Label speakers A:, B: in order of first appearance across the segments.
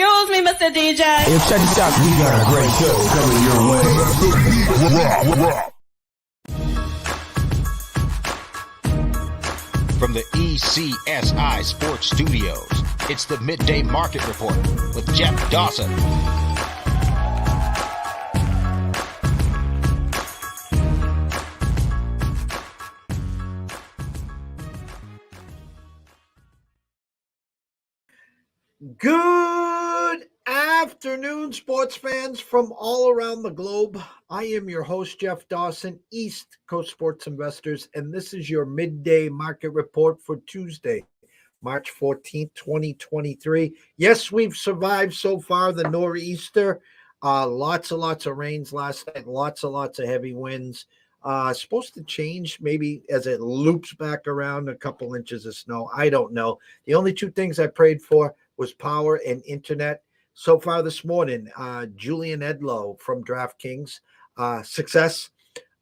A: Excuse me, Mr. DJ.
B: Hey, check this out. We got a great show coming your way.
C: From the ECSI Sports Studios, it's the Midday Market Report with Jeff Dawson.
D: Good afternoon, sports fans from all around the globe. I am your host, Jeff Dawson, East Coast Sports Investors, and this is your Midday Market Report for Tuesday, March 14th, 2023. Yes, we've survived so far the nor'easter. Lots of rains last night, lots of heavy winds. Supposed to change maybe as it loops back around, a couple inches of snow. I don't know. The only two things I prayed for was power and internet. So far this morning, Julian Edlow from DraftKings, success.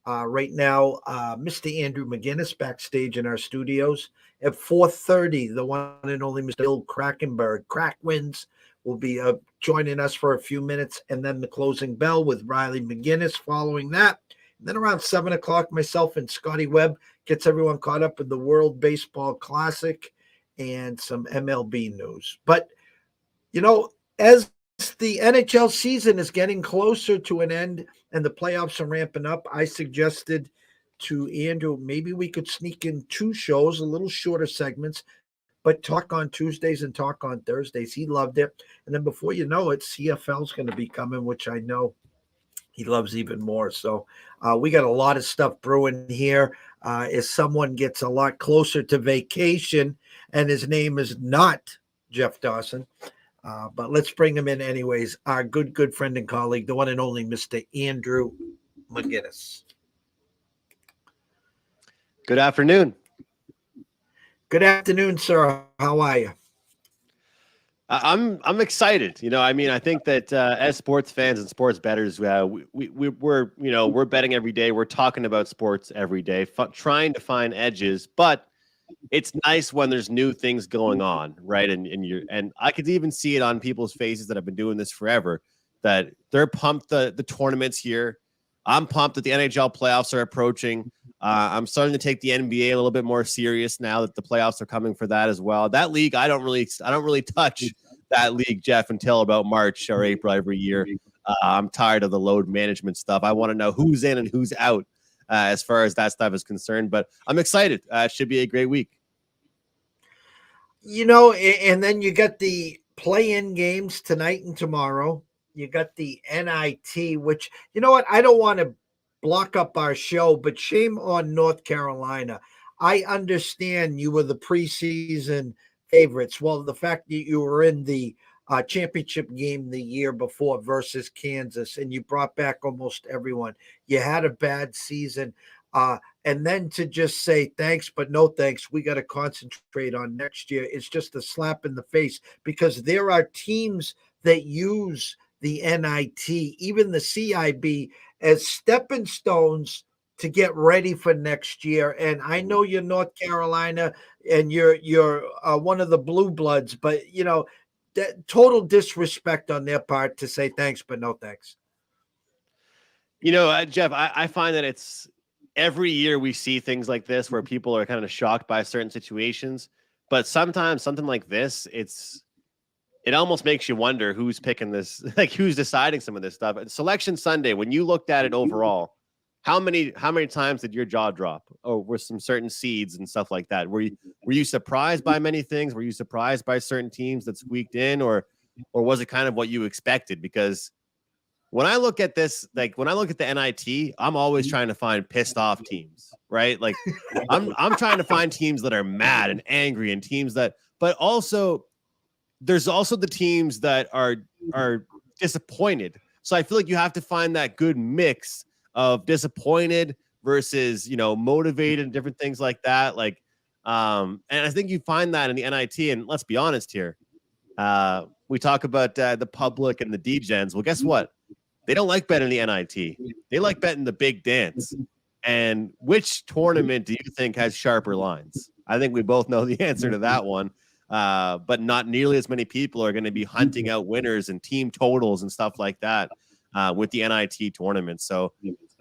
D: Right now, Mr. Andrew McInnis backstage in our studios. At 4:30, the one and only Mr. Bill Krakenberg, Crackwinds, will be joining us for a few minutes, and then the closing bell with Riley McGinnis following that. And then around 7 o'clock, myself and Scotty Webb gets everyone caught up in the World Baseball Classic and some MLB news. But, you know, as the NHL season is getting closer to an end and the playoffs are ramping up, I suggested to Andrew, maybe we could sneak in two shows, a little shorter segments, but talk on Tuesdays and talk on Thursdays. He loved it. And then before you know it, CFL's going to be coming, which I know he loves even more. So we got a lot of stuff brewing here. As someone gets a lot closer to vacation, and his name is not Jeff Dawson, but let's bring him in anyways. Our good friend and colleague, the one and only Mr. Andrew McInnis.
E: Good afternoon.
D: Good afternoon, sir. How are you?
E: I'm excited. You know, I mean, I think that as sports fans and sports bettors, we're betting every day. We're talking about sports every day, trying to find edges. But it's nice when there's new things going on, right? And I could even see it on people's faces that have been doing this forever, that they're pumped the tournaments here. I'm pumped that the NHL playoffs are approaching. I'm starting to take the NBA a little bit more serious now that the playoffs are coming for that as well. That league, I don't really touch that league, Jeff, until about March or April every year. I'm tired of the load management stuff. I want to know who's in and who's out as far as that stuff is concerned. But I'm excited. It should be a great week.
D: You know, and then you got the play-in games tonight and tomorrow. You got the NIT, which, you know what, I don't want to block up our show, but shame on North Carolina. I understand you were the preseason favorites. Well, the fact that you were in the championship game the year before versus Kansas, and you brought back almost everyone. You had a bad season. And then to just say thanks, but no thanks, we got to concentrate on next year. It's just a slap in the face, because there are teams that use the NIT, even the CIB, as stepping stones to get ready for next year. And I know you're North Carolina and you're one of the blue bloods, but you know, that total disrespect on their part to say thanks, but no thanks.
E: You know, Jeff, I find that it's every year we see things like this where people are kind of shocked by certain situations, but sometimes something like this, it almost makes you wonder who's picking this, like who's deciding some of this stuff. Selection Sunday, when you looked at it overall, how many times did your jaw drop? Or were some certain seeds and stuff like that? Were you surprised by many things? Were you surprised by certain teams that squeaked in, or was it kind of what you expected? Because when I look at this, like when I look at the NIT, I'm always trying to find pissed off teams, right? Like I'm trying to find teams that are mad and angry, and teams that, but also there's also the teams that are disappointed. So I feel like you have to find that good mix of disappointed versus, you know, motivated and different things like that. Like, and I think you find that in the NIT. And let's be honest here. We talk about the public and the degens. Well, guess what? They don't like betting the NIT. They like betting the big dance. And which tournament do you think has sharper lines? I think we both know the answer to that one. but not nearly as many people are going to be hunting out winners and team totals and stuff like that with the NIT tournament. So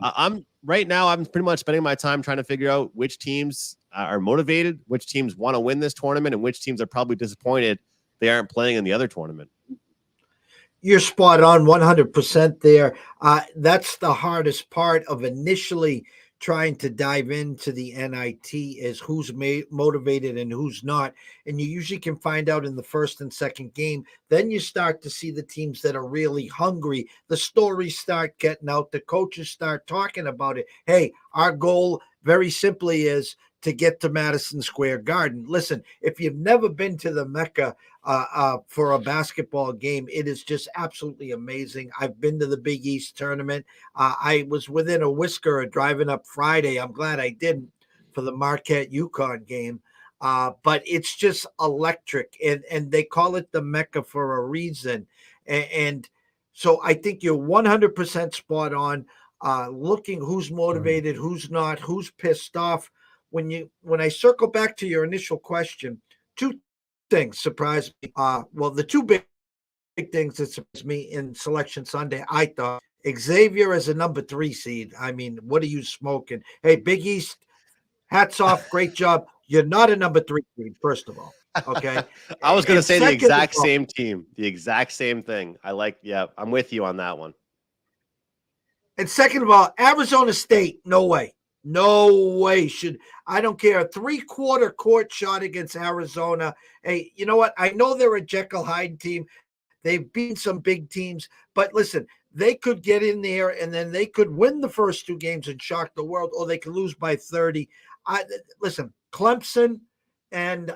E: I'm pretty much spending my time trying to figure out which teams are motivated, which teams want to win this tournament, and which teams are probably disappointed they aren't playing in the other tournament.
D: You're spot on 100% there. That's the hardest part of initially trying to dive into the NIT is who's motivated and who's not. And you usually can find out in the first and second game. Then you start to see the teams that are really hungry. The stories start getting out. The coaches start talking about it. Hey, our goal very simply is to get to Madison Square Garden. Listen, if you've never been to the Mecca for a basketball game, it is just absolutely amazing. I've been to the Big East tournament. I was within a whisker of driving up Friday. I'm glad I didn't for the Marquette-UConn game. But it's just electric, and they call it the Mecca for a reason. And so I think you're 100% spot on. Looking who's motivated, who's not, who's pissed off. When I circle back to your initial question, two things surprised me. Well, the two big things that surprised me in Selection Sunday, I thought Xavier as a number 3 seed. I mean, what are you smoking? Hey, Big East, hats off, great job. You're not a number 3 seed, first of all. Okay.
E: I was going to say the exact same team, the exact same thing. I'm with you on that one.
D: And second of all, Arizona State, no way. No way I don't care. A 3-quarter court shot against Arizona. Hey, you know what? I know they're a Jekyll Hyde team. They've beaten some big teams, but listen, they could get in there and then they could win the first 2 games and shock the world, or they could lose by 30. Listen, Clemson and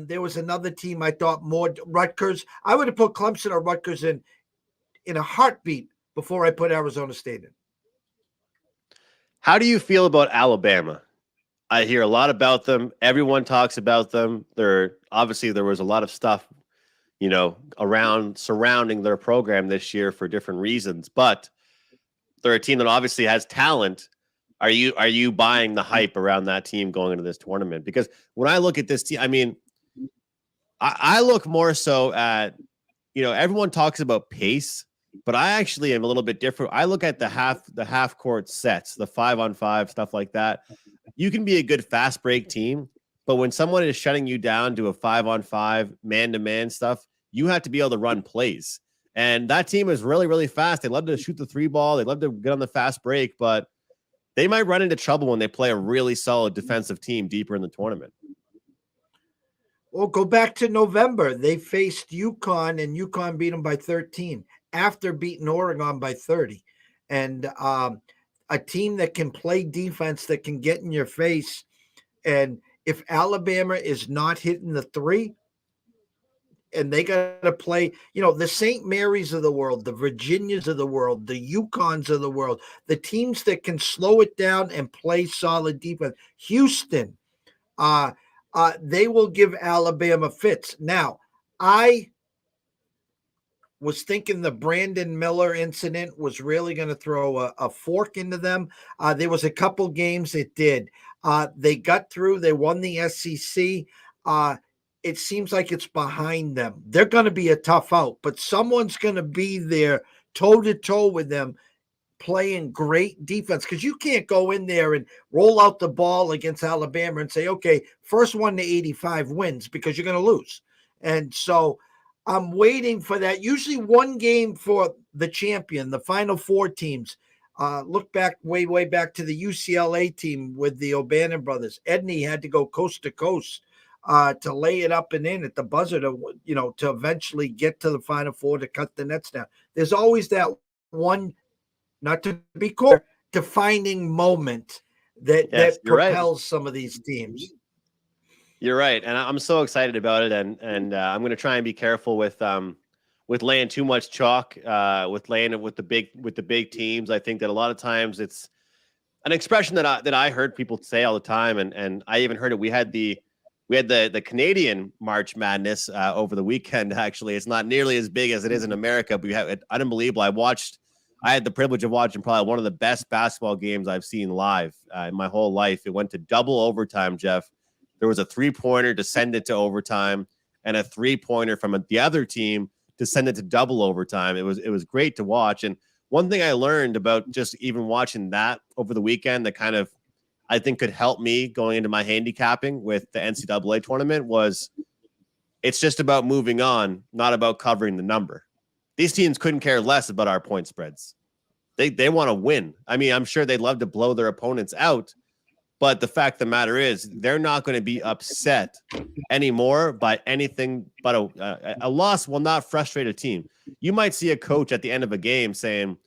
D: there was another team I thought more, Rutgers. I would have put Clemson or Rutgers in a heartbeat before I put Arizona State in.
E: How do you feel about Alabama? I hear a lot about them. Everyone talks about them. There was a lot of stuff, surrounding their program this year for different reasons, but they're a team that obviously has talent. Are you buying the hype around that team going into this tournament? Because when I look at this team, I mean, I look more so at, everyone talks about pace, but I actually am a little bit different. I look at the half court sets, the 5-on-5 stuff like that. You can be a good fast break team, but when someone is shutting you down to a 5-on-5 man-to-man stuff, you have to be able to run plays. And that team is really, really fast. They love to shoot the 3 ball. They love to get on the fast break, but they might run into trouble when they play a really solid defensive team deeper in the tournament.
D: Well, go back to November. They faced UConn, and UConn beat them by 13 after beating Oregon by 30. And a team that can play defense, that can get in your face. And if Alabama is not hitting the 3, and they got to play, the St. Mary's of the world, the Virginias of the world, the UConns of the world, the teams that can slow it down and play solid defense. Houston, they will give Alabama fits. Now, I was thinking the Brandon Miller incident was really going to throw a fork into them. There was a couple games it did. They got through. They won the SEC. It seems like it's behind them. They're going to be a tough out, but someone's going to be there toe-to-toe with them playing great defense, because you can't go in there and roll out the ball against Alabama and say, okay, first 1 to 85 wins, because you're going to lose. And so I'm waiting for that. Usually one game for the champion, the Final Four teams. Look back way back to the UCLA team with the O'Bannon brothers. Edney had to go coast to coast to lay it up and in at the buzzer to eventually get to the Final Four to cut the nets down. There's always that one, not to be caught, defining moment that propels some of these teams.
E: You're right, and I'm so excited about it, and I'm going to try and be careful with laying too much chalk, with laying it with the big teams. I think that a lot of times it's an expression that I heard people say all the time, and I even heard it. We had the Canadian March Madness over the weekend. Actually, it's not nearly as big as it is in America, but we have it unbelievable. I had the privilege of watching probably one of the best basketball games I've seen live in my whole life. It went to double overtime, Jeff. There was a 3-pointer to send it to overtime, and a 3-pointer from the other team to send it to double overtime. It was great to watch. And one thing I learned about just even watching that over the weekend that kind of I think could help me going into my handicapping with the NCAA tournament was it's just about moving on, not about covering the number. These teams couldn't care less about our point spreads. They want to win. I mean, I'm sure they'd love to blow their opponents out, but the fact of the matter is they're not going to be upset anymore by anything but a loss will not frustrate a team. You might see a coach at the end of a game saying,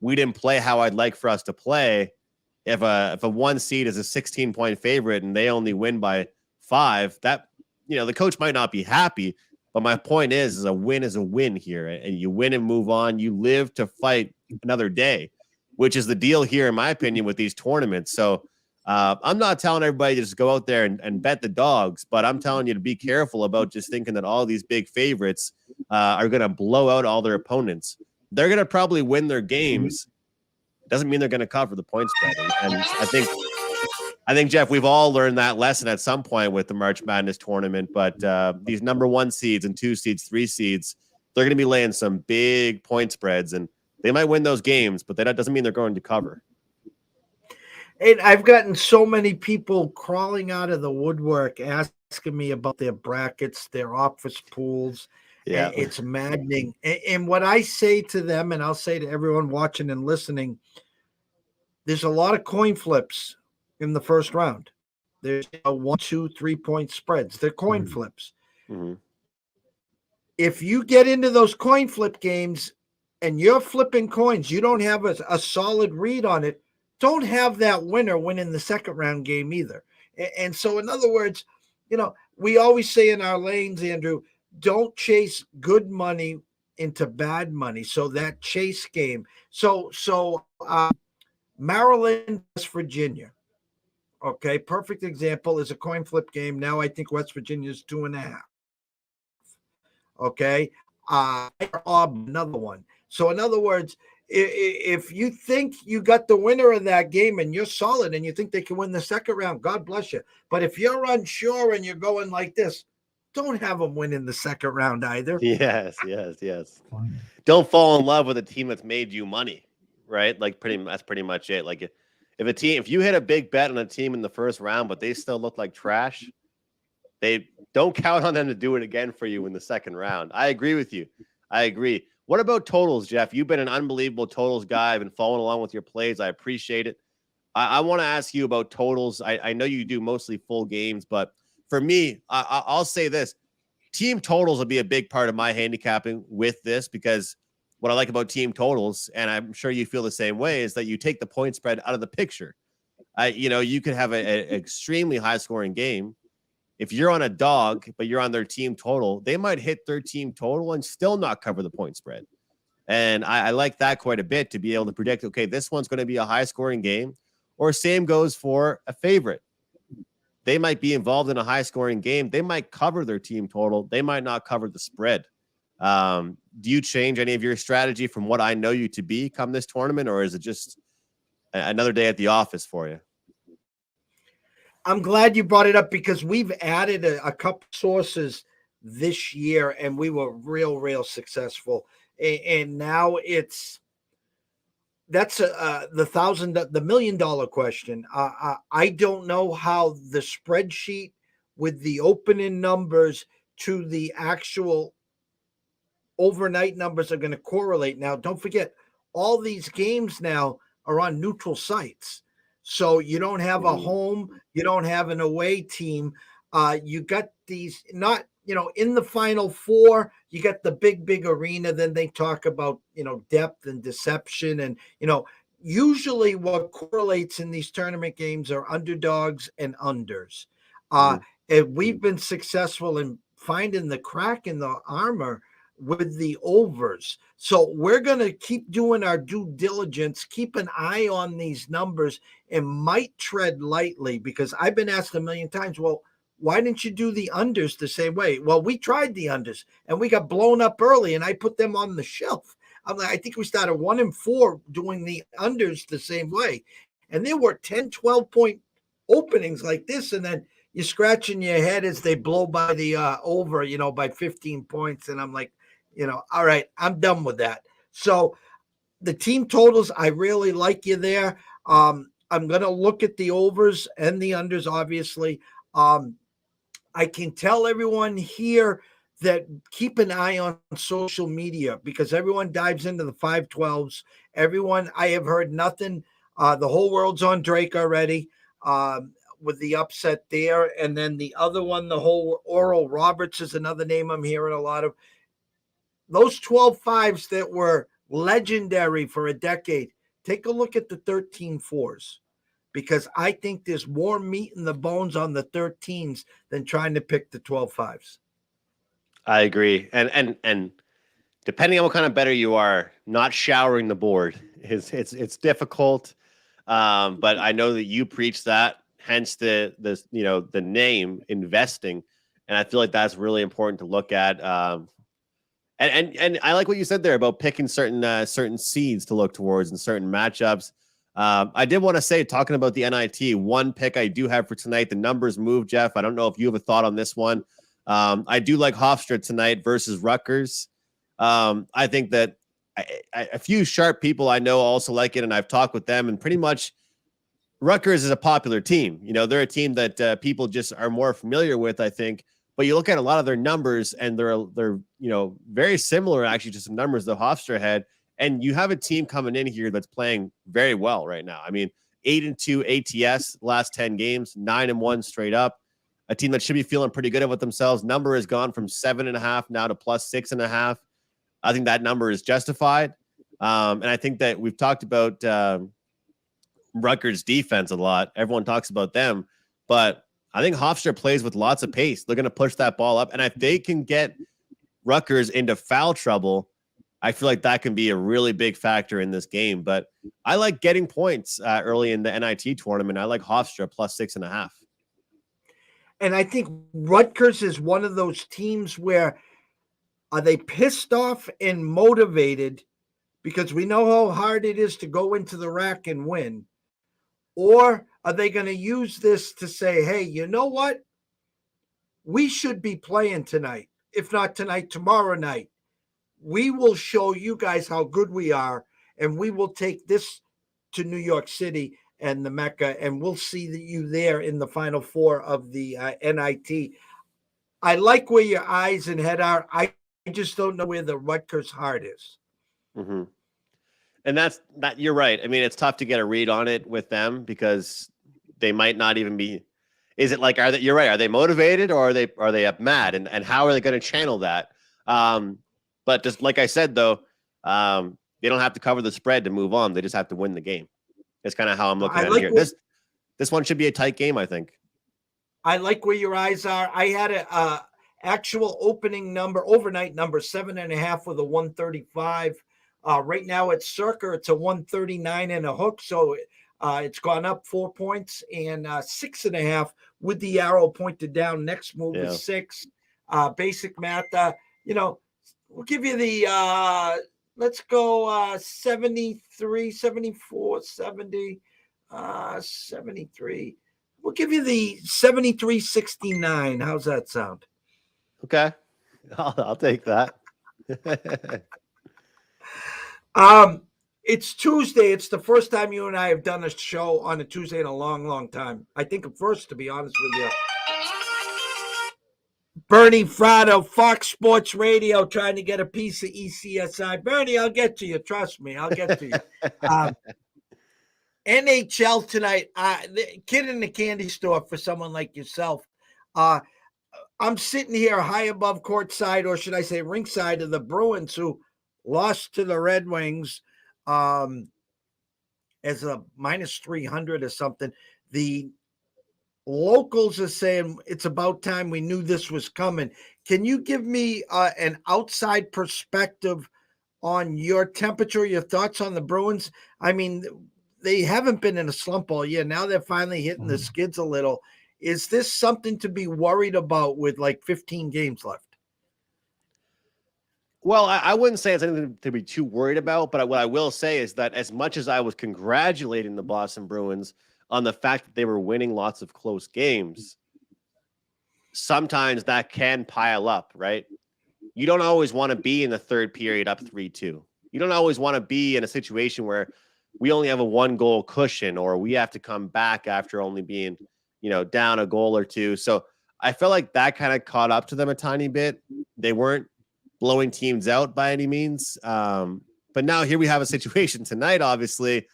E: we didn't play how I'd like for us to play. If a 1 seed is a 16-point favorite and they only win by 5, that, the coach might not be happy, but my point is a win here, and you win and move on. You live to fight another day, which is the deal here, in my opinion, with these tournaments. So I'm not telling everybody to just go out there and bet the dogs, but I'm telling you to be careful about just thinking that all these big favorites are going to blow out all their opponents. They're going to probably win their games. Doesn't mean they're going to cover the point spread. And I think, Jeff, we've all learned that lesson at some point with the March Madness tournament, but these number 1 seeds and 2 seeds, 3 seeds, they're going to be laying some big point spreads, and they might win those games, but that doesn't mean they're going to cover.
D: And I've gotten so many people crawling out of the woodwork asking me about their brackets, their office pools. Yeah, it's maddening. And what I say to them, and I'll say to everyone watching and listening, there's a lot of coin flips in the first round. There's 1, 2, 3-point spreads. They're coin flips. Mm-hmm. If you get into those coin flip games and you're flipping coins, you don't have a solid read on it, don't have that winner win in the second round game either. And so, in other words, we always say in our lanes, Andrew, don't chase good money into bad money. So that chase game. So Maryland, West Virginia. Okay, perfect example is a coin flip game. Now I think West Virginia is 2.5. Okay, another one. So in other words, if you think you got the winner of that game and you're solid and you think they can win the second round, God bless you. But if you're unsure and you're going like this, don't have them win in the second round either.
E: Yes. Don't fall in love with a team that's made you money, right? Like that's pretty much it. Like if you hit a big bet on a team in the first round, but they still look like trash, they don't count on them to do it again for you in the second round. I agree with you. I agree. What about totals, Jeff? You've been an unbelievable totals guy. I've been following along with your plays. I appreciate it. I want to ask you about totals. I know you do mostly full games, but for me, I'll say this. Team totals will be a big part of my handicapping with this, because what I like about team totals, and I'm sure you feel the same way, is that you take the point spread out of the picture. You could have an extremely high-scoring game. If you're on a dog, but you're on their team total, they might hit their team total and still not cover the point spread. And I like that quite a bit, to be able to predict, okay, this one's going to be a high-scoring game, or same goes for a favorite. They might be involved in a high-scoring game. They might cover their team total. They might not cover the spread. Do you change any of your strategy from what I know you to be come this tournament, or is it just another day at the office for you?
D: I'm glad you brought it up, because we've added a couple sources this year, and we were real successful. And now that's the $1 million question. I don't know how the spreadsheet with the opening numbers to the actual overnight numbers are going to correlate. Now, don't forget, all these games now are on neutral sites. So you don't have a home, you don't have an away team. You got these not, in the Final Four, you got the big arena. Then they talk about, depth and deception. And, usually what correlates in these tournament games are underdogs and unders. And we've been successful in finding the crack in the armor with the overs. So we're going to keep doing our due diligence, keep an eye on these numbers, and might tread lightly, because I've been asked a million times, well, why didn't you do the unders the same way? Well, we tried the unders and we got blown up early, and I put them on the shelf. I think we started 1-4 doing the unders the same way. And there were 10, 12 point openings like this. And then you're scratching your head as they blow by the over, by 15 points. And I'm like, all right, I'm done with that. So the team totals, I really like you there. I'm going to look at the overs and the unders, obviously. I can tell everyone here that keep an eye on social media because everyone dives into the 512s. I have heard nothing. The whole world's on Drake already with the upset there. And then the other one, the whole Oral Roberts is another name I'm hearing a lot of. Those 12-5s that were legendary for a decade, take a look at the 13-4s because I think there's more meat in the bones on the 13s than trying to pick the 12-5s.
E: I agree. And depending on what kind of better you are, not showering the board it's difficult. But I know that you preach that, hence the name investing. And I feel like that's really important to look at. And I like what you said there about picking certain seeds to look towards in certain matchups. I did want to say, talking about the NIT, one pick I do have for tonight, the numbers move, Jeff. I don't know if you have a thought on this one. I do like Hofstra tonight versus Rutgers. I think that a few sharp people I know also like it, and I've talked with them, and pretty much Rutgers is a popular team. They're a team that people just are more familiar with, I think. But you look at a lot of their numbers, and they're very similar actually to some numbers that Hofstra had. And you have a team coming in here that's playing very well right now. I mean, 8-2 ATS last 10 games, 9-1 straight up. A team that should be feeling pretty good about themselves. Number has gone from 7.5 now to plus 6.5. I think that number is justified. And I think that we've talked about Rutgers defense a lot. Everyone talks about them, but I think Hofstra plays with lots of pace. They're going to push that ball up. And if they can get Rutgers into foul trouble, I feel like that can be a really big factor in this game. But I like getting points early in the NIT tournament. I like Hofstra plus 6.5.
D: And I think Rutgers is one of those teams where are they pissed off and motivated because we know how hard it is to go into the rack and win? Or are they going to use this to say, hey, you know what? We should be playing tonight. If not tonight, tomorrow night. We will show you guys how good we are, and we will take this to New York City and the Mecca, and we'll see you there in the Final Four of the NIT. I like where your eyes and head are. I just don't know where the Rutgers heart is.
E: Mm-hmm. And that's that. You're right. I mean, it's tough to get a read on it with them because they might not even be. Is it like, you're right. Are they motivated or are they up mad? And how are they going to channel that? But just like I said, though, they don't have to cover the spread to move on. They just have to win the game. That's kind of how I'm looking at it here. This one should be a tight game, I think.
D: I like where your eyes are. I had a actual opening number, overnight number, 7.5 with a 135. Right now at Circa, it's a 139 and a hook. So it's gone up 4 points, and 6.5 with the arrow pointed down. Next move is 6. Basic math, we'll give you the let's go 73, 74, 70, 73. We'll give you the 73.69. How's that sound?
E: Okay. I'll take that.
D: It's Tuesday. It's the first time you and I have done a show on a Tuesday in a long, long time. I think at first, to be honest with you. Bernie Frado, Fox Sports Radio, trying to get a piece of ECSI. Bernie, I'll get to you. Trust me, I'll get to you. NHL tonight, the kid in the candy store for someone like yourself. I'm sitting here high above courtside, or should I say ringside, of the Bruins, who lost to the Red Wings as a minus 300 or something. The locals are saying it's about time, we knew this was coming. Can you give me an outside perspective on your temperature, your thoughts on the Bruins? I mean, they haven't been in a slump all year. Now they're finally hitting the skids a little. Is this something to be worried about with like 15 games left?
E: Well, I wouldn't say it's anything to be too worried about, but what I will say is that as much as I was congratulating the Boston Bruins on the fact that they were winning lots of close games, sometimes that can pile up, right? You don't always want to be in the third period up 3-2. You don't always want to be in a situation where we only have a 1-goal cushion or we have to come back after only being, down a goal or two. So I felt like that kind of caught up to them a tiny bit. They weren't blowing teams out by any means. But now here we have a situation tonight, obviously.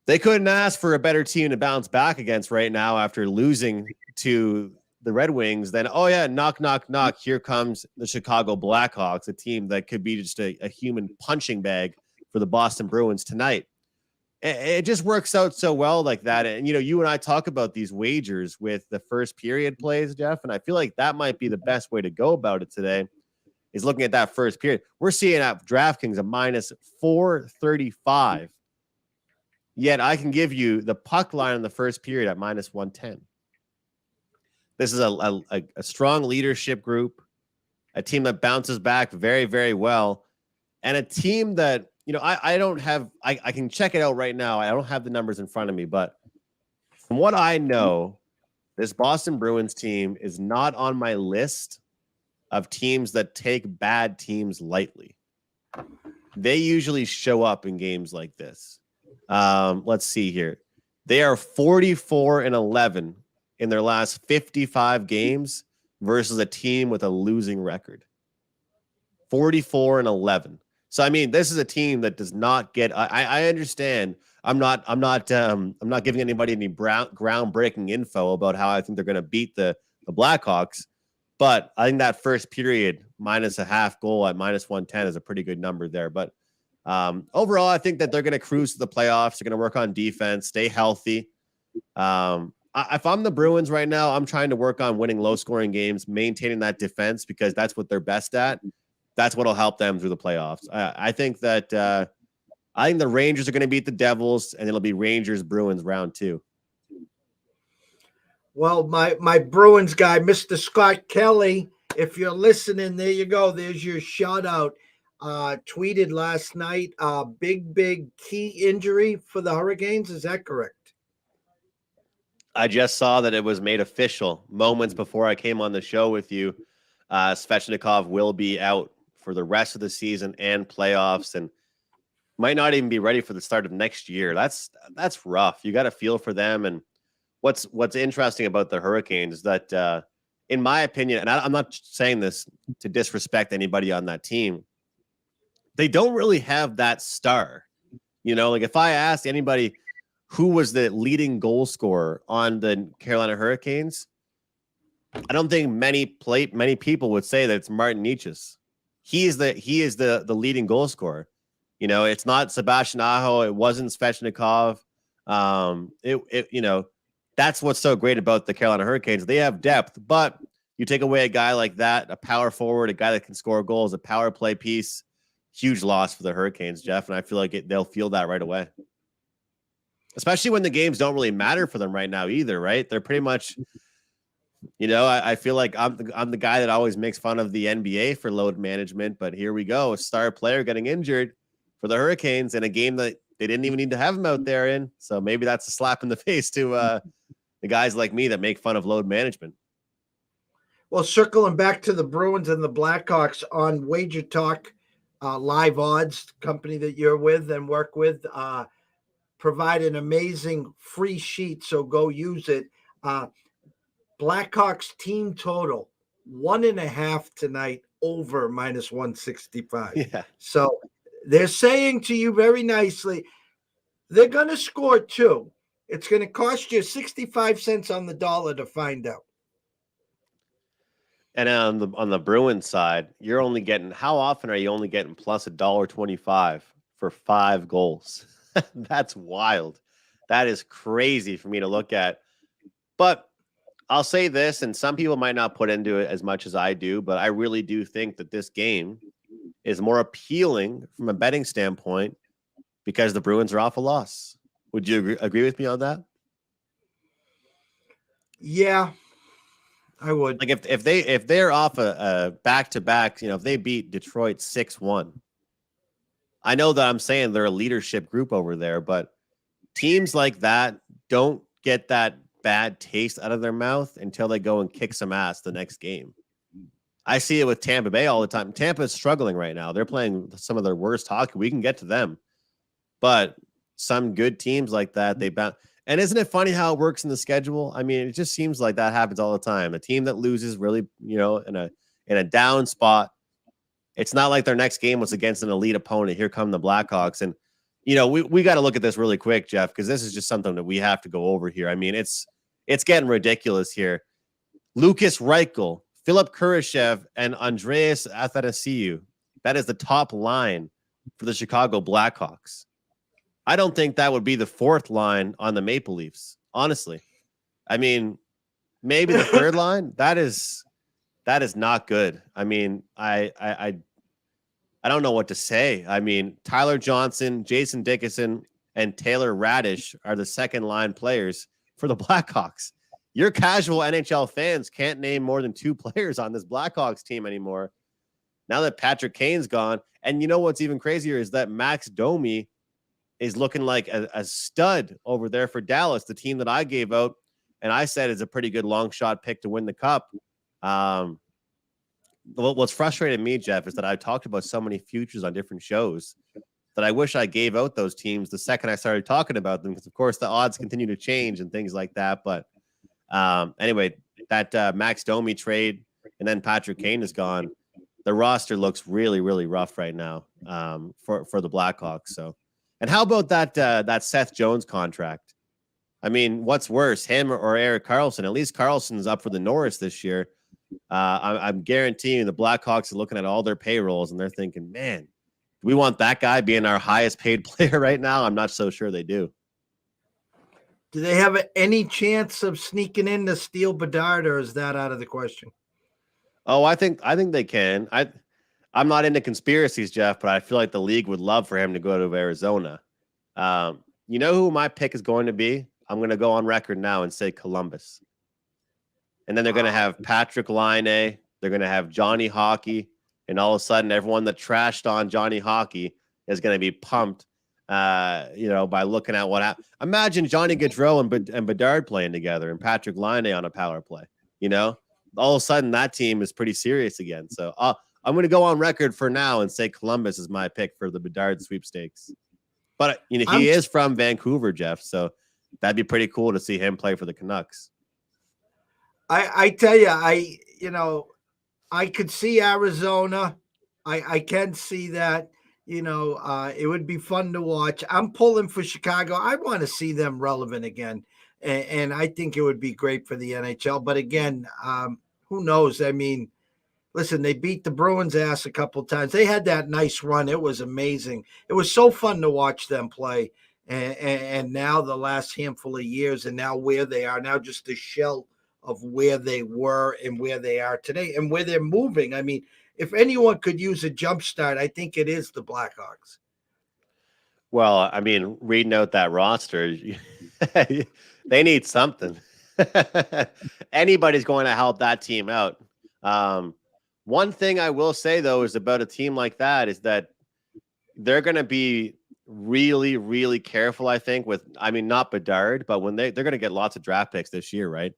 E: They couldn't ask for a better team to bounce back against right now after losing to the Red Wings. Then, oh yeah, knock, knock, knock. Here comes the Chicago Blackhawks, a team that could be just a human punching bag for the Boston Bruins tonight. It just works out so well like that. And, you and I talk about these wagers with the first period plays, Jeff, and I feel like that might be the best way to go about it today is looking at that first period. We're seeing at DraftKings a minus 435. Yet I can give you the puck line in the first period at minus 110. This is a strong leadership group, a team that bounces back very, very well, and a team that, I don't have, I can check it out right now. I don't have the numbers in front of me, but from what I know, this Boston Bruins team is not on my list of teams that take bad teams lightly. They usually show up in games like this. Let's see here. They are 44-11 in their last 55 games versus a team with a losing record. 44-11. So I mean, this is a team that does not get. I understand. I'm not giving anybody any groundbreaking info about how I think they're going to beat the Blackhawks. But I think that first period minus a half goal at minus 110 is a pretty good number there. But overall, I think that they're going to cruise to the playoffs. They're going to work on defense, stay healthy. If I'm the Bruins right now, I'm trying to work on winning low-scoring games, maintaining that defense because that's what they're best at. That's what will help them through the playoffs. I think that I think the Rangers are going to beat the Devils, and it'll be Rangers-Bruins round 2.
D: Well, my Bruins guy, Mr. Scott Kelly, if you're listening, there you go. There's your shout out. Tweeted last night, big key injury for the Hurricanes. Is that correct?
E: I just saw that it was made official moments before I came on the show with you. Svechnikov will be out for the rest of the season and playoffs and might not even be ready for the start of next year. That's rough. You got to feel for them. And what's interesting about the Hurricanes is that, in my opinion, and I'm not saying this to disrespect anybody on that team, they don't really have that star. Like if I asked anybody who was the leading goal scorer on the Carolina Hurricanes, I don't think many people would say that it's Martin Necas. He is the leading goal scorer. It's not Sebastian Aho. It wasn't Svechnikov. That's what's so great about the Carolina Hurricanes. They have depth, but you take away a guy like that, a power forward, a guy that can score goals, a power play piece, huge loss for the Hurricanes, Jeff. And I feel like they'll feel that right away. Especially when the games don't really matter for them right now either, right? They're pretty much, I feel like I'm the guy that always makes fun of the NBA for load management, but here we go, a star player getting injured for the Hurricanes in a game that they didn't even need to have him out there in. So maybe that's a slap in the face to the guys like me that make fun of load management.
D: Well, circling back to the Bruins and the Blackhawks on Wager Talk, live odds company that you're with and work with, provide an amazing free sheet. So go use it. Blackhawks team total 1.5 tonight over minus 165.
E: Yeah.
D: So they're saying to you very nicely, they're going to score 2. It's going to cost you 65 cents on the dollar to find out.
E: And on the Bruins side, you're only getting, how often are you only getting plus $1.25 for 5 goals? That's wild. That is crazy for me to look at. But I'll say this, and some people might not put into it as much as I do, but I really do think that this game is more appealing from a betting standpoint because the Bruins are off a loss. Would you agree with me on that?
D: Yeah, I would.
E: Like if they're off a back-to-back, if they beat Detroit 6-1, I know that I'm saying they're a leadership group over there, but teams like that don't get that bad taste out of their mouth until they go and kick some ass the next game. I see it with Tampa Bay all the time. Tampa is struggling right now. They're playing some of their worst hockey. We can get to them. But some good teams like that, they bounce. And isn't it funny how it works in the schedule? I mean, it just seems like that happens all the time. A team that loses really, in a down spot, it's not like their next game was against an elite opponent. Here come the Blackhawks. And, we got to look at this really quick, Jeff, because this is just something that we have to go over here. I mean, it's getting ridiculous here. Lucas Reichel, Philip Kurashev, and Andreas Athanasiou. That is the top line for the Chicago Blackhawks. I don't think that would be the fourth line on the Maple Leafs, honestly. I mean, maybe the third line. That is not good. I mean, I don't know what to say. I mean, Tyler Johnson, Jason Dickinson, and Taylor Radish are the second line players for the Blackhawks. Your casual NHL fans can't name more than two players on this Blackhawks team anymore. Now that Patrick Kane's gone, and you know what's even crazier is that Max Domi is looking like a stud over there for Dallas, the team that I gave out, and I said is a pretty good long shot pick to win the cup. What's frustrated me, Jeff, is that I talked about so many futures on different shows that I wish I gave out those teams the second I started talking about them, because, of course, the odds continue to change and things like that. But anyway, that Max Domi trade and then Patrick Kane is gone. The roster looks really, really rough right now for the Blackhawks. So. And how about that Seth Jones contract? I mean, what's worse, him or Erik Karlsson? At least Karlsson's up for the Norris this year. I'm guaranteeing the Blackhawks are looking at all their payrolls and they're thinking, man, do we want that guy being our highest paid player right now? I'm not so sure they do.
D: Do they have any chance of sneaking in to steal Bedard, or is that out of the question?
E: Oh, I think they can. I'm not into conspiracies, Jeff, but I feel like the league would love for him to go to Arizona. You know who my pick is going to be? I'm going to go on record now and say Columbus. And then they're going to have Patrick Laine. They're going to have Johnny Hockey. And all of a sudden, everyone that trashed on Johnny Hockey is going to be pumped, by looking at what happened. Imagine Johnny Gaudreau and Bedard playing together and Patrick Laine on a power play. All of a sudden, that team is pretty serious again. So I'm going to go on record for now and say Columbus is my pick for the Bedard sweepstakes. But, he is from Vancouver, Jeff, so that'd be pretty cool to see him play for the Canucks.
D: I tell you, I could see Arizona. I can see that, it would be fun to watch. I'm pulling for Chicago. I want to see them relevant again. And I think it would be great for the NHL. But again, who knows? I mean, listen, they beat the Bruins' ass a couple times. They had that nice run. It was amazing. It was so fun to watch them play. And now the last handful of years, and now where they are, now just a shell of where they were and where they are today and where they're moving. I mean, if anyone could use a jump start, I think it is the Blackhawks.
E: Well, I mean, reading out that roster, they need something. Anybody's going to help that team out. One thing I will say, though, is about a team like that is that they're going to be really, really careful, I think, not Bedard, but when they're going to get lots of draft picks this year, right?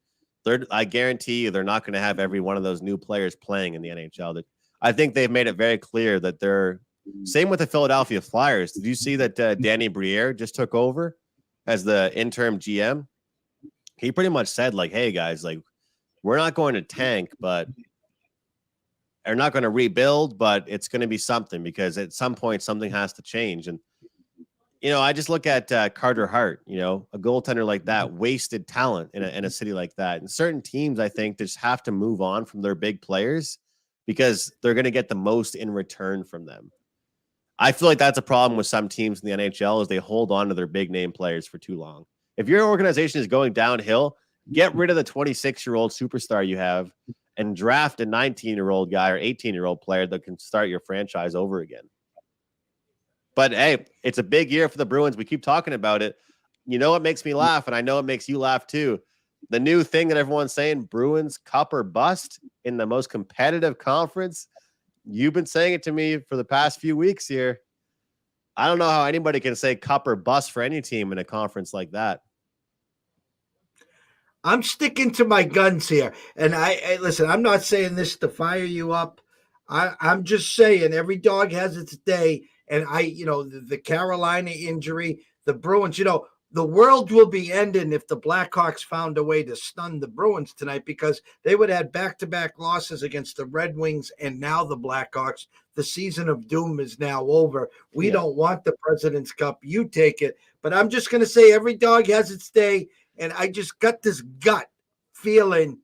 E: I guarantee you they're not going to have every one of those new players playing in the NHL. I think they've made it very clear that they're same with the Philadelphia Flyers. Did you see that Danny Briere just took over as the interim GM? He pretty much said, like, hey, guys, like, we're not going to tank, but they're not going to rebuild, but it's going to be something because at some point something has to change. And, I just look at Carter Hart, a goaltender like that, wasted talent in a city like that. And certain teams, I think, just have to move on from their big players because they're going to get the most in return from them. I feel like that's a problem with some teams in the NHL is they hold on to their big name players for too long. If your organization is going downhill, get rid of the 26-year-old superstar you have and draft a 19-year-old guy or 18-year-old player that can start your franchise over again. But, hey, it's a big year for the Bruins. We keep talking about it. You know what makes me laugh, and I know it makes you laugh too. The new thing that everyone's saying, Bruins cup or bust in the most competitive conference. You've been saying it to me for the past few weeks here. I don't know how anybody can say cup or bust for any team in a conference like that.
D: I'm sticking to my guns here. And I listen, I'm not saying this to fire you up. I'm just saying every dog has its day. And the Carolina injury, the Bruins, the world will be ending if the Blackhawks found a way to stun the Bruins tonight, because they would have back-to-back losses against the Red Wings and now the Blackhawks. The season of doom is now over. We don't want the President's Cup. You take it. But I'm just going to say every dog has its day. And I just got this gut feeling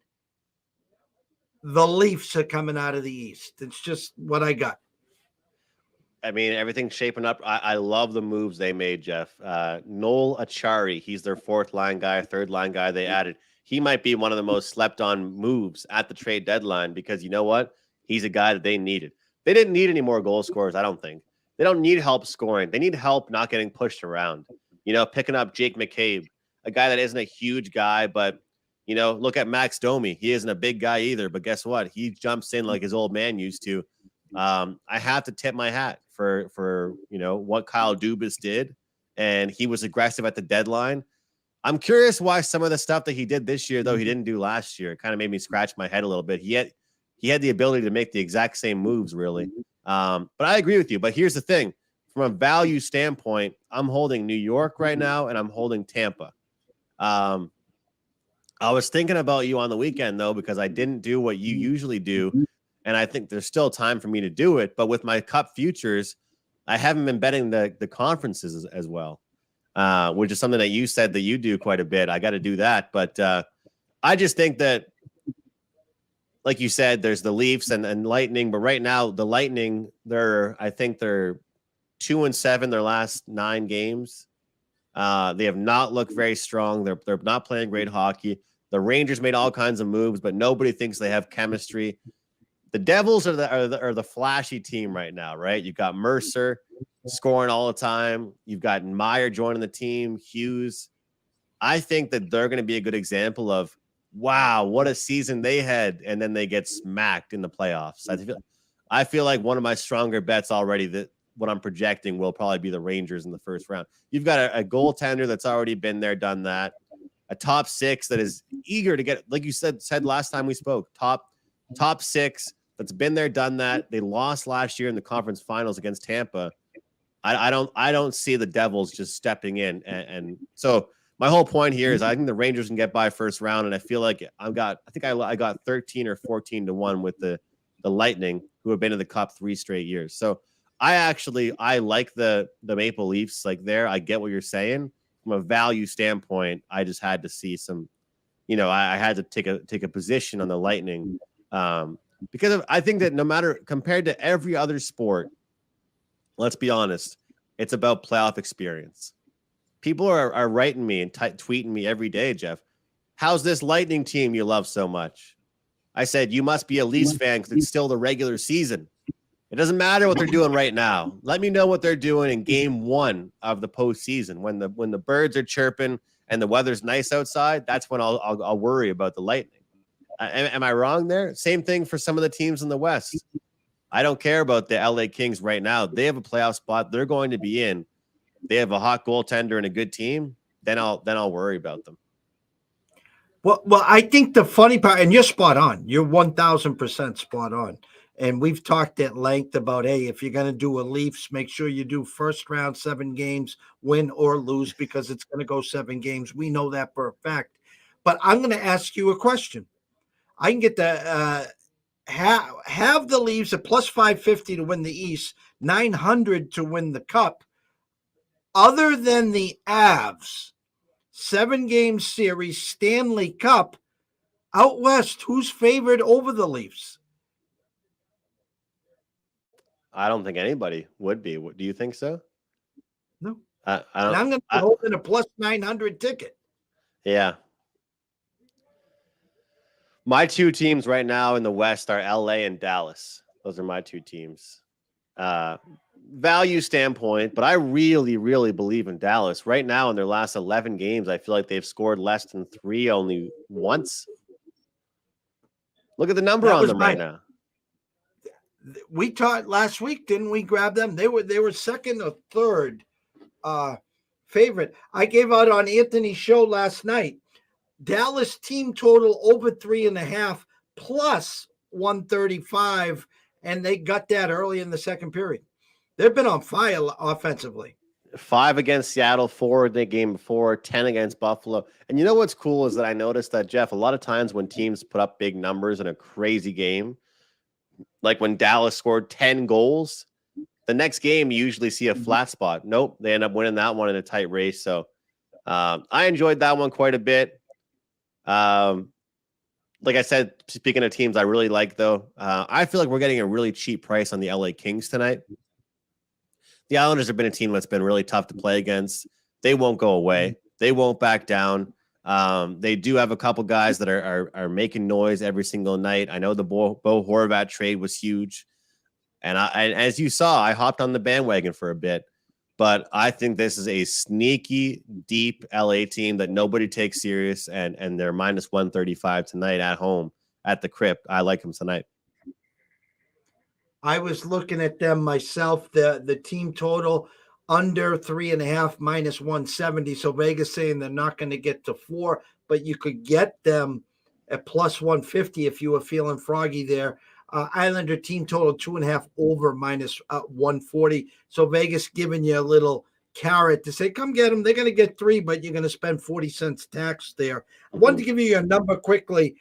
D: the Leafs are coming out of the East. It's just what I got.
E: I mean, everything's shaping up. I love the moves they made, Jeff. Noel Achari, he's their third line guy they added. He might be one of the most slept on moves at the trade deadline, because you know what? He's a guy that they needed. They didn't need any more goal scorers, I don't think. They don't need help scoring. They need help not getting pushed around. Picking up Jake McCabe, a guy that isn't a huge guy, but, look at Max Domi. He isn't a big guy either, but guess what? He jumps in like his old man used to. I have to tip my hat for what Kyle Dubas did, and he was aggressive at the deadline. I'm curious why some of the stuff that he did this year, though, he didn't do last year. It kind of made me scratch my head a little bit. He had the ability to make the exact same moves, really. But I agree with you. But here's the thing. From a value standpoint, I'm holding New York right now, and I'm holding Tampa. I was thinking about you on the weekend, though, because I didn't do what you usually do, and I think there's still time for me to do it. But with my Cup futures, I haven't been betting the conferences as well, which is something that you said that you do quite a bit. I got to do that. But I just think that, like you said, there's the Leafs and Lightning. But right now, the Lightning, I think they're 2-7 their last 9 games. They have not looked very strong. They're not playing great hockey. The Rangers made all kinds of moves, but nobody thinks they have chemistry. The Devils are the flashy team right now, right? You've got Mercer scoring all the time. You've got Meyer joining the team, Hughes. I think that they're going to be a good example of, wow, what a season they had, and then they get smacked in the playoffs. I feel like one of my stronger bets already, that what I'm projecting will probably be the Rangers in the first round. You've got a goaltender that's already been there, done that. A top 6 that is eager to get, like you said last time we spoke, top 6 that's been there, done that. They lost last year in the conference finals against Tampa. I don't see the Devils just stepping in. And so my whole point here is I think the Rangers can get by first round. And I feel like I got 13 or 14 to 1 with the Lightning, who have been in the Cup 3 straight years. So I like the Maple Leafs. Like there, I get what you're saying. From a value standpoint, I just had to see some, I had to take a position on the Lightning, because I think that no matter, compared to every other sport, let's be honest, it's about playoff experience. People are writing me and tweeting me every day, Jeff. How's this Lightning team you love so much? I said, you must be a Leafs fan because it's still the regular season. It doesn't matter what they're doing right now. Let me know what they're doing in game 1 of the postseason. When the birds are chirping and the weather's nice outside, that's when I'll worry about the Lightning. Am I wrong there? Same thing for some of the teams in the West. I don't care about the LA Kings right now. They have a playoff spot. They're going to be in. They have a hot goaltender and a good team. Then I'll worry about them.
D: Well, I think the funny part, and you're spot on. You're 1,000% spot on. And we've talked at length about, hey, if you're going to do a Leafs, make sure you do first round 7 games, win or lose, because it's going to go 7 games. We know that for a fact. But I'm going to ask you a question. I can get the have the Leafs at plus 550 to win the East, 900 to win the Cup. Other than the Avs, 7-game series, Stanley Cup, out West, who's favored over the Leafs?
E: I don't think anybody would be. Do you think so?
D: No.
E: I don't,
D: and I'm going to be holding a plus 900 ticket.
E: Yeah. My 2 teams right now in the West are LA and Dallas. Those are my 2 teams. Value standpoint, but I really, really believe in Dallas. Right now in their last 11 games, I feel like they've scored less than 3 only once. Look at the number on them right now.
D: We talked last week, didn't we? Grab them. They were second or third favorite. I gave out on Anthony's show last night. Dallas team total over 3.5 plus 135, and they got that early in the second period. They've been on fire offensively.
E: 5 against Seattle, 4 the game before, 10 against Buffalo. And you know what's cool is that I noticed that, Jeff, a lot of times when teams put up big numbers in a crazy game, like when Dallas scored 10 goals, the next game you usually see a flat spot. Nope, they end up winning that one in a tight race. So I enjoyed that one quite a bit. Like I said, speaking of teams I really like, though, I feel like we're getting a really cheap price on the LA Kings tonight. The Islanders have been a team that's been really tough to play against. They won't go away. They won't back down. They do have a couple guys that are making noise every single night. I know the Bo Horvat trade was huge. And as you saw, I hopped on the bandwagon for a bit. But I think this is a sneaky, deep LA team that nobody takes serious. And they're minus 135 tonight at home at the Crypt. I like them tonight.
D: I was looking at them myself. The team total under 3.5 minus 170. So Vegas saying they're not going to get to 4, but you could get them at plus 150 if you were feeling froggy there. Islander team total 2.5 over minus 140. So Vegas giving you a little carrot to say, come get them. They're going to get 3, but you're going to spend 40 cents tax there. I wanted to give you a number quickly.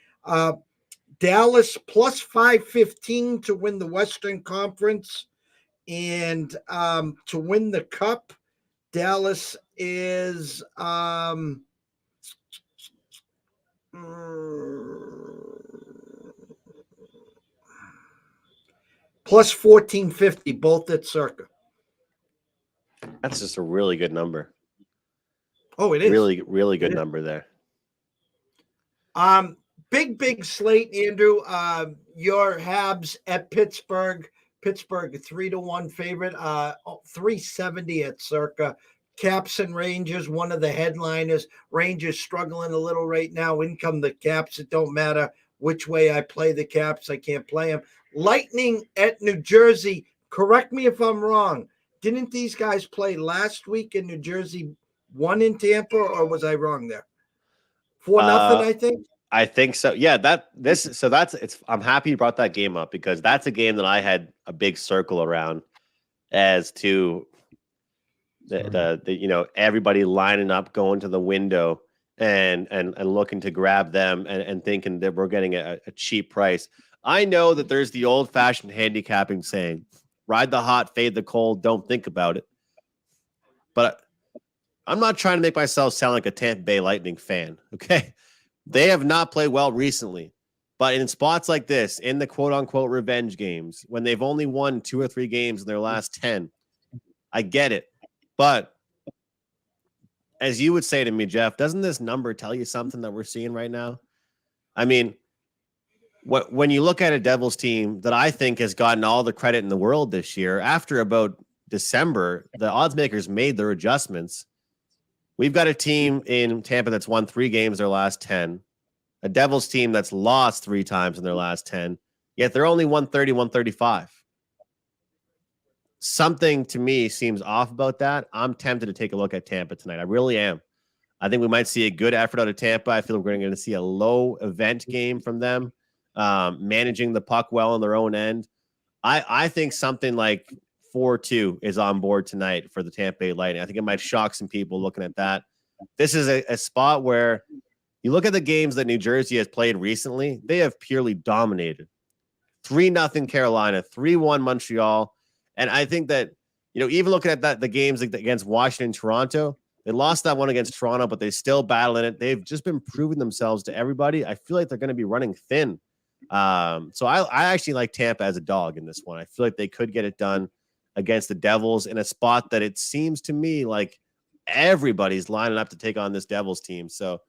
D: Dallas plus 515 to win the Western Conference, and to win the Cup, Dallas is plus 1450, both at circa.
E: That's just a really good number.
D: Oh, it is.
E: Really, really good number there.
D: Big slate, Andrew. Your Habs at Pittsburgh. Pittsburgh, 3-1 favorite. 370 at circa. Caps and Rangers, one of the headliners. Rangers struggling a little right now. In come the Caps. It don't matter which way I play the Caps. I can't play them. Lightning at New Jersey. Correct me if I'm wrong. Didn't these guys play last week in New Jersey? Won in Tampa, or was I wrong there? 4-0, I think.
E: I think so. Yeah, I'm happy you brought that game up because that's a game that I had a big circle around as to the everybody lining up, going to the window and looking to grab them and thinking that we're getting a cheap price. I know that there's the old fashioned handicapping saying, ride the hot, fade the cold, don't think about it. But I'm not trying to make myself sound like a Tampa Bay Lightning fan. Okay. They have not played well recently, but in spots like this, in the quote unquote revenge games, when they've only won 2 or 3 games in their last 10, I get it. But as you would say to me, Jeff, doesn't this number tell you something that we're seeing right now? I mean, when you look at a Devils team that I think has gotten all the credit in the world this year, after about December, the odds makers made their adjustments. We've got a team in Tampa that's won 3 games their last 10, a Devils team that's lost 3 times in their last 10, yet they're only 130, 135. Something to me seems off about that. I'm tempted to take a look at Tampa tonight. I really am. I think we might see a good effort out of Tampa. I feel we're going to see a low event game from them, managing the puck well on their own end. I think something like 4-2 is on board tonight for the Tampa Bay Lightning. I think it might shock some people looking at that. This is a spot where you look at the games that New Jersey has played recently. They have purely dominated. 3-0 Carolina, 3-1 Montreal. And I think that, even looking at the games against Washington, Toronto, they lost that one against Toronto, but they still battle in it. They've just been proving themselves to everybody. I feel like they're going to be running thin. So I actually like Tampa as a dog in this one. I feel like they could get it done against the Devils in a spot that it seems to me like everybody's lining up to take on this Devils team. So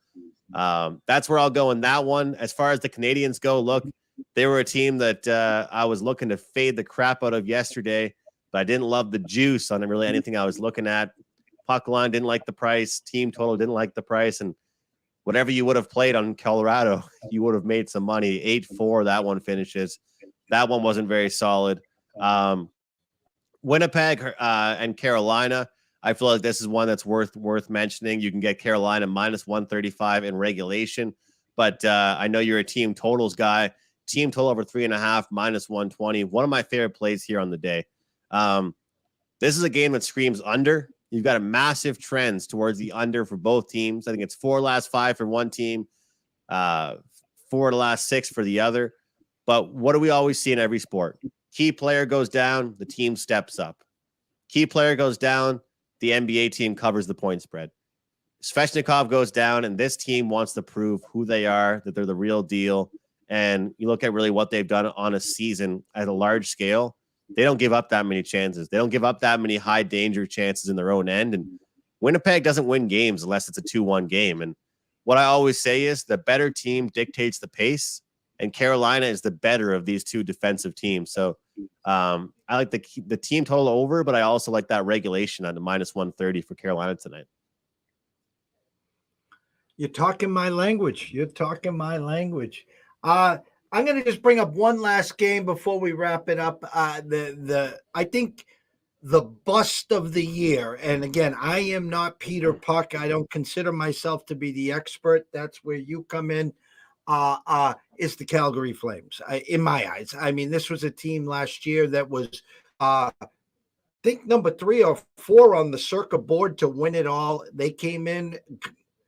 E: that's where I'll go in that one. As far as the Canadians go, look, they were a team that I was looking to fade the crap out of yesterday, but I didn't love the juice on really anything I was looking at. Puck line didn't like the price. Team total didn't like the price. And whatever you would have played on Colorado, you would have made some money. 8-4, that one finishes. That one wasn't very solid. Winnipeg and Carolina, I feel like this is one that's worth mentioning. You can get Carolina minus 135 in regulation, but I know you're a team totals guy. Team total over 3.5 minus 120. One of my favorite plays here on the day. This is a game that screams under. You've got a massive trends towards the under for both teams. I think it's 4 last 5 for one team, 4 to last 6 for the other. But what do we always see in every sport? Key player goes down, the team steps up. Key player goes down, the NBA team covers the point spread. Svechnikov goes down, and this team wants to prove who they are, that they're the real deal. And you look at really what they've done on a season at a large scale. They don't give up that many chances. They don't give up that many high danger chances in their own end. And Winnipeg doesn't win games unless it's a 2-1 game. And what I always say is the better team dictates the pace, and Carolina is the better of these two defensive teams. So I like the team total over, but I also like that regulation on the minus 130 for Carolina tonight.
D: You're talking my language. I'm going to just bring up one last game before we wrap it up. I think the bust of the year, and again, I am not Peter Puck. I don't consider myself to be the expert. That's where you come in. Is the Calgary Flames, in my eyes. I mean, this was a team last year that was, I think, number 3 or 4 on the circa board to win it all. They came in,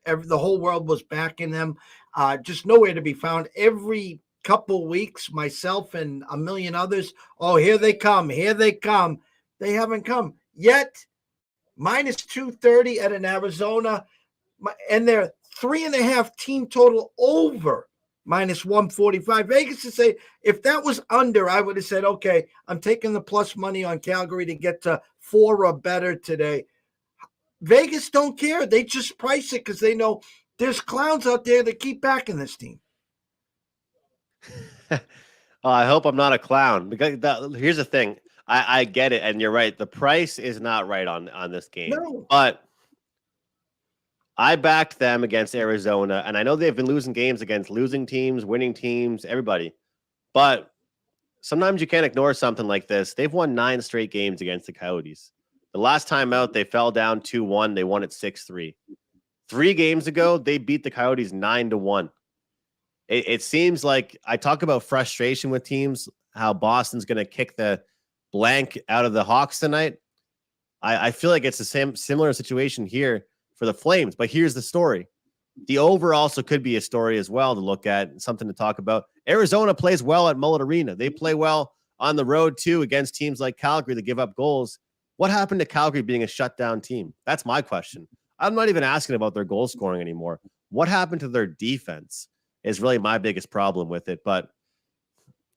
D: the whole world was backing them, just nowhere to be found. Every couple weeks, myself and a million others, oh, here they come. They haven't come yet. Minus 230 at an Arizona, and they're 3.5 team total over minus 145. Vegas to say, if that was under, I would have said, okay, I'm taking the plus money on Calgary to get to 4 or better today. Vegas don't care. They just price it because they know there's clowns out there that keep backing this team.
E: I hope I'm not a clown, because here's the thing. I get it, and you're right. The price is not right on this game.
D: No.
E: But I backed them against Arizona, and I know they've been losing games against losing teams, winning teams, everybody. But sometimes you can't ignore something like this. They've won 9 straight games against the Coyotes. The last time out, they fell down 2-1. They won it 6-3. 3 games ago, they beat the Coyotes 9-1. It seems like I talk about frustration with teams, how Boston's going to kick the blank out of the Hawks tonight. I feel like it's the similar situation here for the Flames. But here's the story. The over also could be a story as well to look at, something to talk about. Arizona plays well at Mullet Arena. They play well on the road, too, against teams like Calgary that give up goals. What happened to Calgary being a shutdown team? That's my question. I'm not even asking about their goal scoring anymore. What happened to their defense is really my biggest problem with it. But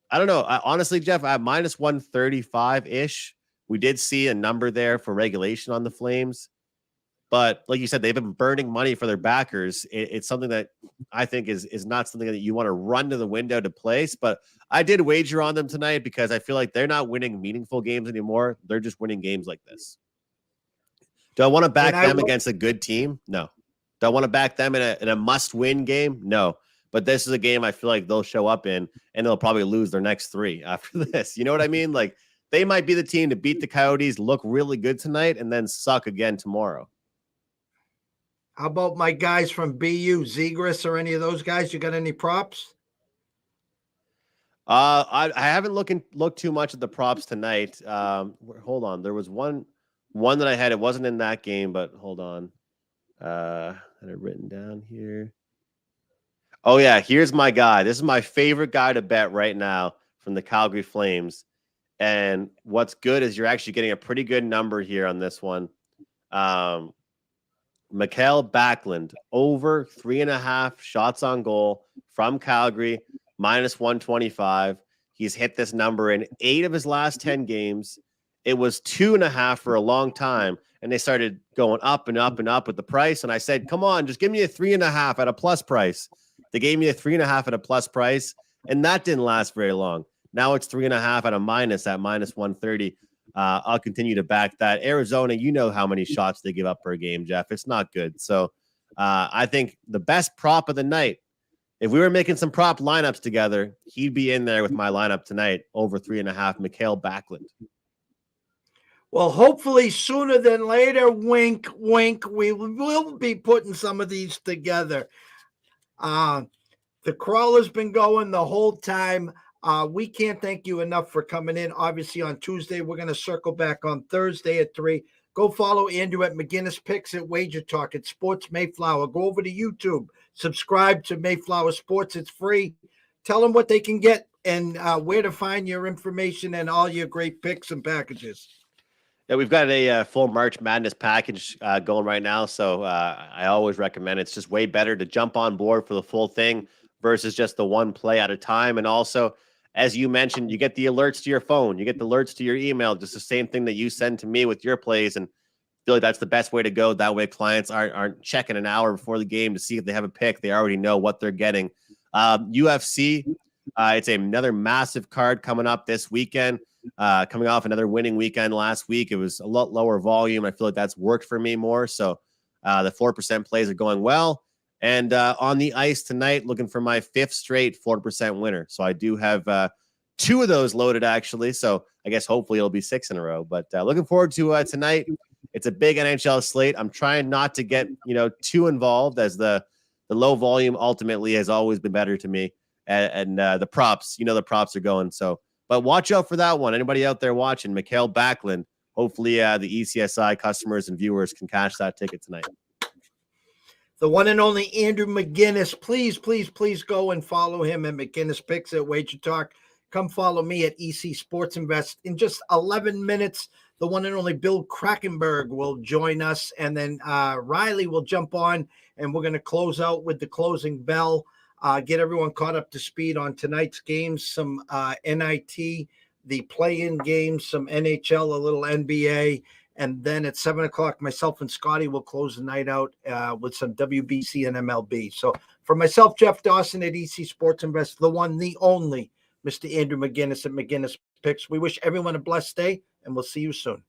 E: I don't know. Honestly, Jeff, at minus 135-ish, we did see a number there for regulation on the Flames. But like you said, they've been burning money for their backers. It's something that I think is not something that you want to run to the window to place. But I did wager on them tonight because I feel like they're not winning meaningful games anymore. They're just winning games like this. Do I want to back them against a good team? No. Do I want to back them in a must-win game? No. But this is a game I feel like they'll show up in, and they'll probably lose their next 3 after this. You know what I mean? Like, they might be the team to beat the Coyotes, look really good tonight, and then suck again tomorrow.
D: How about my guys from BU, Zegras or any of those guys? You got any props?
E: I haven't looked too much at the props tonight. Hold on. There was one that I had. It wasn't in that game, but hold on. I had it written down here. Oh, yeah. Here's my guy. This is my favorite guy to bet right now from the Calgary Flames. And what's good is you're actually getting a pretty good number here on this one. Mikael Backlund, over 3.5 shots on goal from Calgary, minus 125. He's hit this number in 8 of his last 10 games. It was 2.5 for a long time, and they started going up and up and up with the price. And I said, come on, just give me a 3.5 at a plus price. They gave me a 3.5 at a plus price, and that didn't last very long. Now it's 3.5 at a minus at minus 130. I'll continue to back that. Arizona, you know how many shots they give up per game, Jeff. It's not good. So I think the best prop of the night, if we were making some prop lineups together, he'd be in there with my lineup tonight, over 3.5, Mikael Backlund.
D: Well, hopefully sooner than later, wink, wink, we will be putting some of these together. The crawler's been going the whole time. We can't thank you enough for coming in. Obviously, on Tuesday, we're going to circle back on Thursday at 3. Go follow Andrew at McInnis Picks at Wager Talk at Sports Mayflower. Go over to YouTube. Subscribe to Mayflower Sports. It's free. Tell them what they can get and where to find your information and all your great picks and packages.
E: Yeah, we've got a full March Madness package going right now, so I always recommend it's just way better to jump on board for the full thing versus just the one play at a time. And also, as you mentioned, you get the alerts to your phone, you get the alerts to your email, just the same thing that you send to me with your plays. And I feel like that's the best way to go. That way, clients aren't checking an hour before the game to see if they have a pick. They already know what they're getting. UFC, it's another massive card coming up this weekend. Coming off another winning weekend last week, it was a lot lower volume. I feel like that's worked for me more. So the 4% plays are going well. And on the ice tonight, looking for my 5th straight 4% winner. So I do have 2 of those loaded, actually. So I guess hopefully it'll be 6 in a row. But looking forward to tonight. It's a big NHL slate. I'm trying not to get too involved, as the low volume ultimately has always been better to me. And the props, the props are going. So. But watch out for that one. Anybody out there watching, Mikhail Backlund, hopefully the ECSI customers and viewers can cash that ticket tonight.
D: The one and only Andrew McInnis. Please, please, please go and follow him at McInnis Picks at Wager Talk. Come follow me at EC Sports Invest. In just 11 minutes, the one and only Bill Krakenberg will join us. And then Riley will jump on, and we're going to close out with the closing bell. Get everyone caught up to speed on tonight's games, some NIT, the play-in games, some NHL, a little NBA, and then at 7 o'clock, myself and Scotty will close the night out with some WBC and MLB. So for myself, Jeff Dawson at EC Sports Invest, the one, the only, Mr. Andrew McInnis at McInnis Picks, we wish everyone a blessed day, and we'll see you soon.